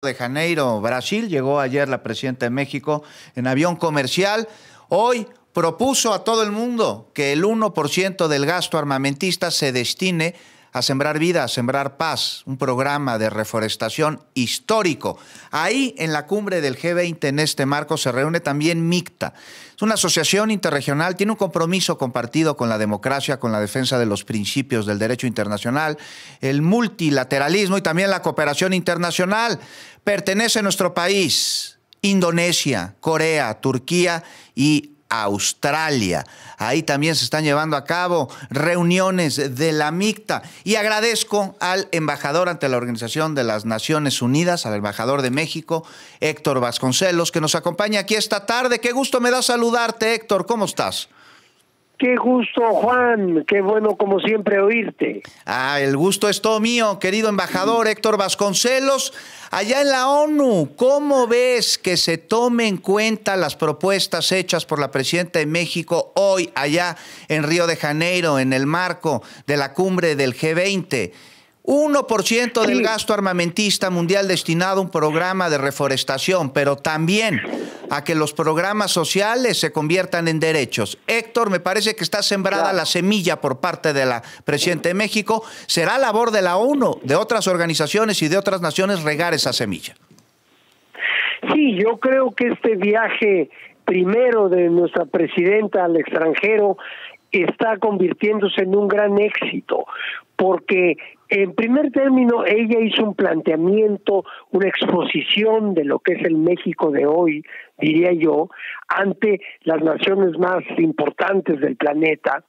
de Janeiro, Brasil. Llegó ayer la presidenta de México en avión comercial. Hoy propuso a todo el mundo que el 1% del gasto armamentista se destine a sembrar vida, a sembrar paz, un programa de reforestación histórico. Ahí, en la cumbre del G20, en este marco, se reúne también MICTA. Es una asociación interregional, tiene un compromiso compartido con la democracia, con la defensa de los principios del derecho internacional, el multilateralismo y también la cooperación internacional. Pertenece a nuestro país, Indonesia, Corea, Turquía y Australia. Ahí también se están llevando a cabo reuniones de la MICTA. Y agradezco al embajador ante la Organización de las Naciones Unidas, al embajador de México, Héctor Vasconcelos, que nos acompaña aquí esta tarde. Qué gusto me da saludarte, Héctor. ¿Cómo estás? Qué gusto, Juan. Qué bueno, como siempre, oírte. El gusto es todo mío, querido embajador Héctor Vasconcelos. Allá en la ONU, ¿cómo ves que se tomen en cuenta las propuestas hechas por la presidenta de México hoy allá en Río de Janeiro, en el marco de la cumbre del G20? 1% del gasto armamentista mundial destinado a un programa de reforestación, pero también a que los programas sociales se conviertan en derechos. Héctor, me parece que está sembrada la semilla por parte de la presidenta de México. Será labor de la ONU, de otras organizaciones y de otras naciones regar esa semilla. Sí, yo creo que este viaje primero de nuestra presidenta al extranjero está convirtiéndose en un gran éxito, porque en primer término ella hizo un planteamiento, una exposición de lo que es el México de hoy, diría yo, ante las naciones más importantes del planeta.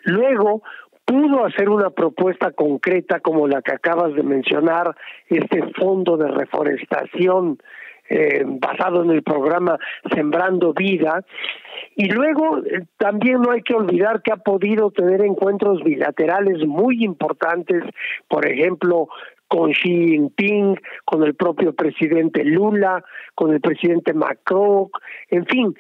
Luego pudo hacer una propuesta concreta como la que acabas de mencionar, este fondo de reforestación basado en el programa Sembrando Vida. Y luego también no hay que olvidar que ha podido tener encuentros bilaterales muy importantes, por ejemplo, con Xi Jinping, con el propio presidente Lula, con el presidente Macron, en fin,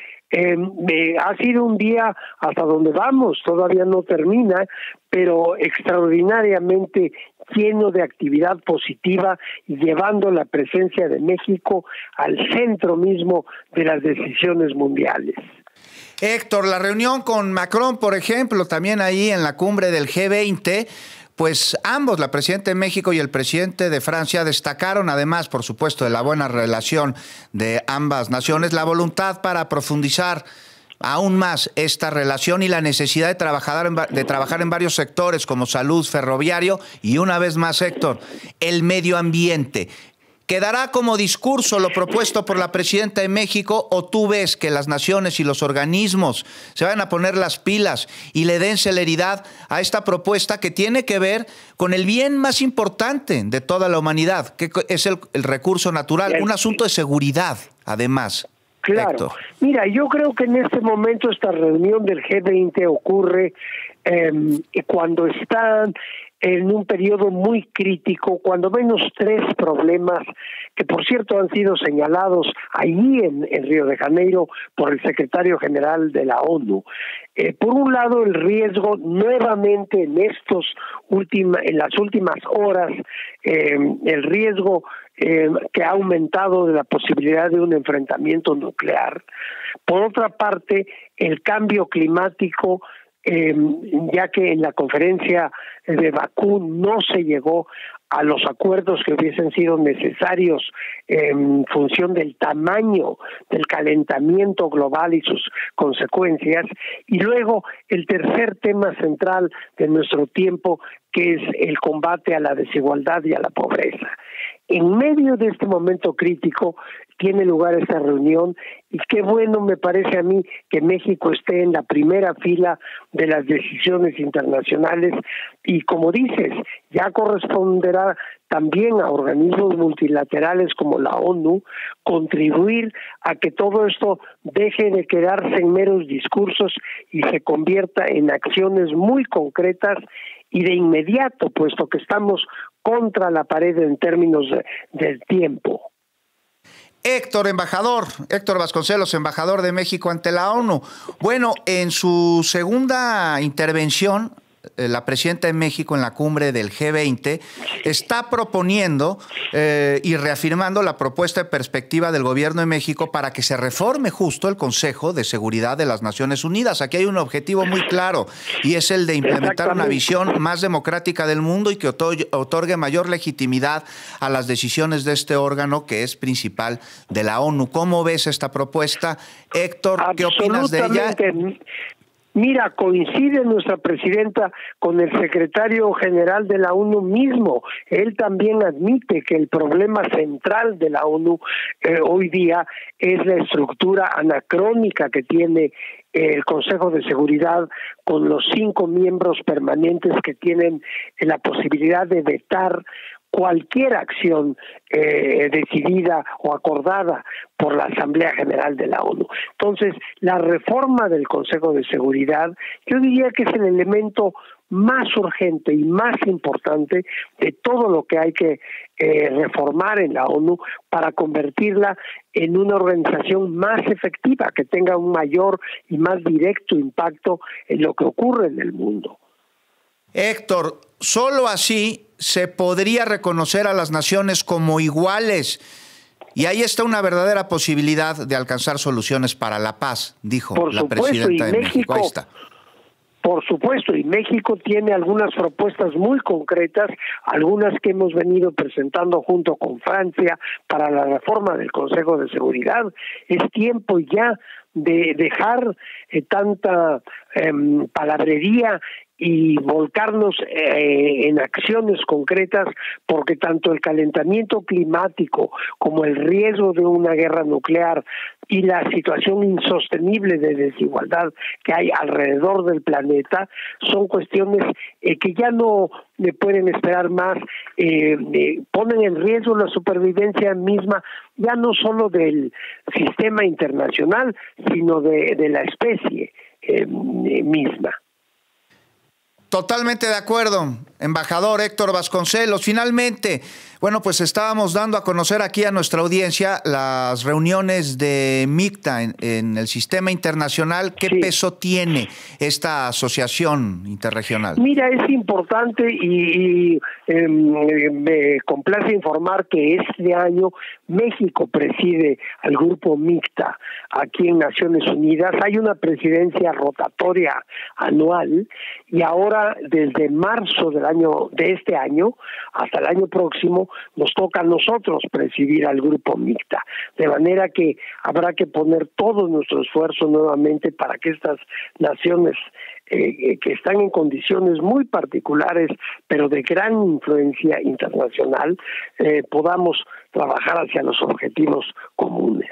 ha sido un día hasta donde vamos, todavía no termina, pero extraordinariamente lleno de actividad positiva y llevando la presencia de México al centro mismo de las decisiones mundiales. Héctor, la reunión con Macron, por ejemplo, también ahí en la cumbre del G20, pues ambos, la presidenta de México y el presidente de Francia, destacaron, además, por supuesto, de la buena relación de ambas naciones, la voluntad para profundizar aún más esta relación y la necesidad de trabajar en varios sectores como salud, ferroviario y, una vez más, Héctor, el medio ambiente. ¿Quedará como discurso lo propuesto por la presidenta de México o tú ves que las naciones y los organismos se van a poner las pilas y le den celeridad a esta propuesta que tiene que ver con el bien más importante de toda la humanidad, que es el recurso natural, un asunto de seguridad, además? Claro. Héctor. Mira, yo creo que en este momento esta reunión del G20 ocurre cuando están en un periodo muy crítico, cuando menos 3 problemas que por cierto han sido señalados allí en Río de Janeiro por el secretario general de la ONU. Por un lado, el riesgo nuevamente en las últimas horas, el riesgo que ha aumentado de la posibilidad de un enfrentamiento nuclear. Por otra parte, el cambio climático, ya que en la conferencia de Bakú no se llegó a los acuerdos que hubiesen sido necesarios en función del tamaño del calentamiento global y sus consecuencias. Y luego el tercer tema central de nuestro tiempo, que es el combate a la desigualdad y a la pobreza. En medio de este momento crítico tiene lugar esta reunión y qué bueno me parece a mí que México esté en la primera fila de las decisiones internacionales y, como dices, ya corresponderá también a organismos multilaterales como la ONU contribuir a que todo esto deje de quedarse en meros discursos y se convierta en acciones muy concretas y de inmediato, puesto que estamos contra la pared en términos del tiempo. Héctor Vasconcelos, embajador de México ante la ONU. Bueno, en su segunda intervención la presidenta de México en la cumbre del G20 está proponiendo y reafirmando la propuesta de perspectiva del gobierno de México para que se reforme justo el Consejo de Seguridad de las Naciones Unidas. Aquí hay un objetivo muy claro y es el de implementar una visión más democrática del mundo y que otorgue mayor legitimidad a las decisiones de este órgano que es principal de la ONU. ¿Cómo ves esta propuesta? Héctor, ¿qué opinas de ella? Mira, coincide nuestra presidenta con el secretario general de la ONU mismo. Él también admite que el problema central de la ONU hoy día es la estructura anacrónica que tiene el Consejo de Seguridad con los 5 miembros permanentes que tienen la posibilidad de vetar cualquier acción decidida o acordada por la Asamblea General de la ONU. Entonces, la reforma del Consejo de Seguridad, yo diría que es el elemento más urgente y más importante de todo lo que hay que reformar en la ONU para convertirla en una organización más efectiva, que tenga un mayor y más directo impacto en lo que ocurre en el mundo. Héctor, solo así se podría reconocer a las naciones como iguales. Y ahí está una verdadera posibilidad de alcanzar soluciones para la paz, dijo la presidenta de México. Ahí está. Por supuesto, y México tiene algunas propuestas muy concretas, algunas que hemos venido presentando junto con Francia para la reforma del Consejo de Seguridad. Es tiempo ya de dejar tanta palabrería y volcarnos en acciones concretas, porque tanto el calentamiento climático como el riesgo de una guerra nuclear y la situación insostenible de desigualdad que hay alrededor del planeta son cuestiones que ya no pueden esperar más, ponen en riesgo la supervivencia misma, ya no solo del sistema internacional, sino de la especie misma. Totalmente de acuerdo, embajador Héctor Vasconcelos. Finalmente, bueno, pues estábamos dando a conocer aquí a nuestra audiencia las reuniones de MICTA en el sistema internacional. ¿Qué peso tiene esta asociación interregional? Mira, es importante y me complace informar que este año México preside al grupo MICTA aquí en Naciones Unidas. Hay una presidencia rotatoria anual y ahora desde marzo de este año hasta el año próximo nos toca a nosotros presidir al grupo MICTA, de manera que habrá que poner todo nuestro esfuerzo nuevamente para que estas naciones que están en condiciones muy particulares, pero de gran influencia internacional, podamos trabajar hacia los objetivos comunes.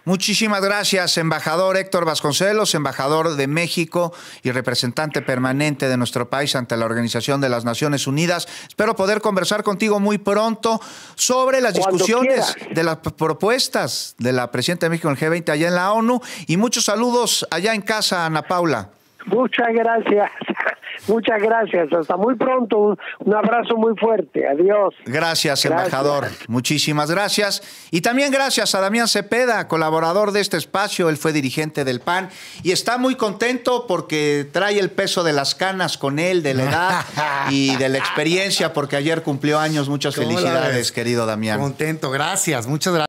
Muchísimas gracias, embajador Héctor Vasconcelos, embajador de México y representante permanente de nuestro país ante la Organización de las Naciones Unidas. Espero poder conversar contigo muy pronto sobre las discusiones de las propuestas de la presidenta de México en el G20 allá en la ONU. Y muchos saludos allá en casa, Ana Paula. Muchas gracias. Muchas gracias. Hasta muy pronto. Un abrazo muy fuerte. Adiós. Gracias, embajador. Muchísimas gracias. Y también gracias a Damián Cepeda, colaborador de este espacio. Él fue dirigente del PAN y está muy contento porque trae el peso de las canas con él, de la edad y de la experiencia, porque ayer cumplió años. Muchas felicidades, querido Damián. Contento. Gracias. Muchas gracias.